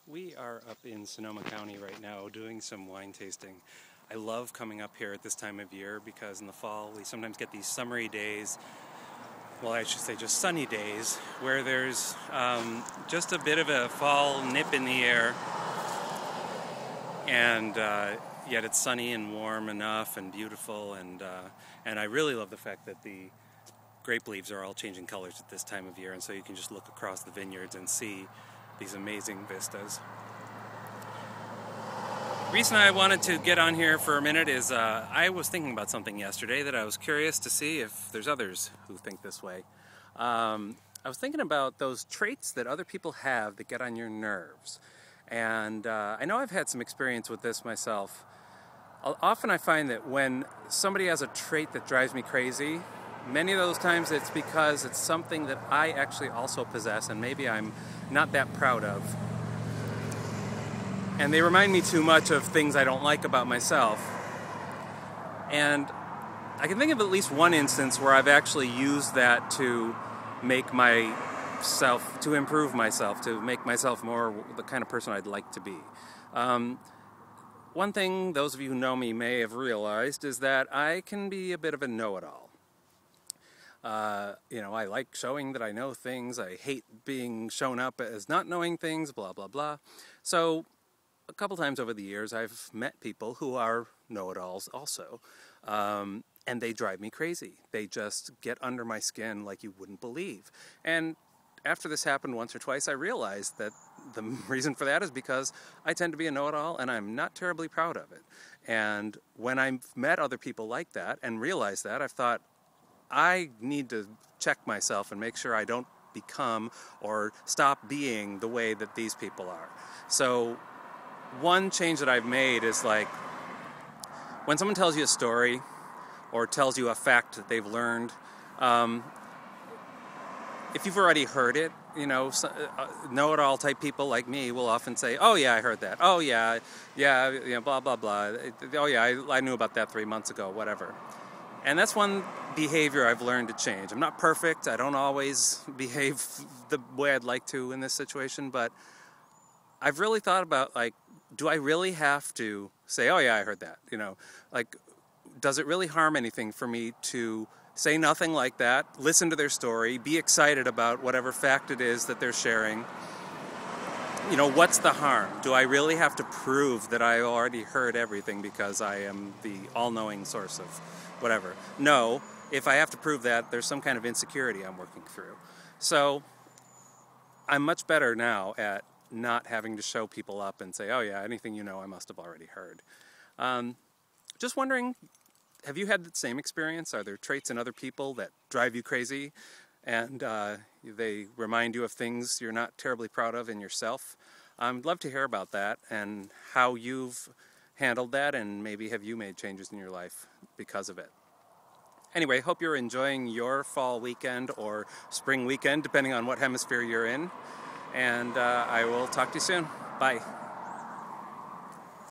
We are up in Sonoma County right now doing some wine tasting. I love coming up here at this time of year because in the fall we sometimes get these summery days, well I should say just sunny days, where there's just a bit of a fall nip in the air, and yet it's sunny and warm enough and beautiful, and I really love the fact that the grape leaves are all changing colors at this time of year, and so you can just look across the vineyards and see these amazing vistas. The reason I wanted to get on here for a minute is I was thinking about something yesterday that I was curious to see if there's others who think this way. I was thinking about those traits that other people have that get on your nerves. And I know I've had some experience with this myself. Often I find that when somebody has a trait that drives me crazy, many of those times it's because it's something that I actually also possess and maybe I'm not that proud of. And they remind me too much of things I don't like about myself. And I can think of at least one instance where I've actually used that to make myself, to improve myself, to make myself more the kind of person I'd like to be. One thing those of you who know me may have realized is that I can be a bit of a know-it-all. I like showing that I know things. I hate being shown up as not knowing things, blah, blah, blah. So a couple times over the years, I've met people who are know-it-alls also, and they drive me crazy. They just get under my skin like you wouldn't believe. And after this happened once or twice, I realized that the reason for that is because I tend to be a know-it-all, and I'm not terribly proud of it. And when I've met other people like that and realized that, I've thought, I need to check myself and make sure I don't become or stop being the way that these people are. So one change that I've made is like when someone tells you a story or tells you a fact that they've learned, if you've already heard it, know-it-all type people like me will often say, oh yeah, I heard that. Oh yeah, blah, blah, blah. Oh yeah, I knew about that 3 months ago, whatever. And that's one behavior I've learned to change. I'm not perfect. I don't always behave the way I'd like to in this situation, but I've really thought about, do I really have to say, oh yeah, I heard that? Does it really harm anything for me to say nothing like that, listen to their story, be excited about whatever fact it is that they're sharing? What's the harm? Do I really have to prove that I already heard everything because I am the all-knowing source of whatever? No, if I have to prove that, there's some kind of insecurity I'm working through. So I'm much better now at not having to show people up and say, oh yeah, anything you know I must have already heard. Just wondering, have you had the same experience? Are there traits in other people that drive you crazy and they remind you of things you're not terribly proud of in yourself? I'd love to hear about that and how you've handled that, and maybe have you made changes in your life because of it. Anyway, hope you're enjoying your fall weekend or spring weekend, depending on what hemisphere you're in. And I will talk to you soon. Bye.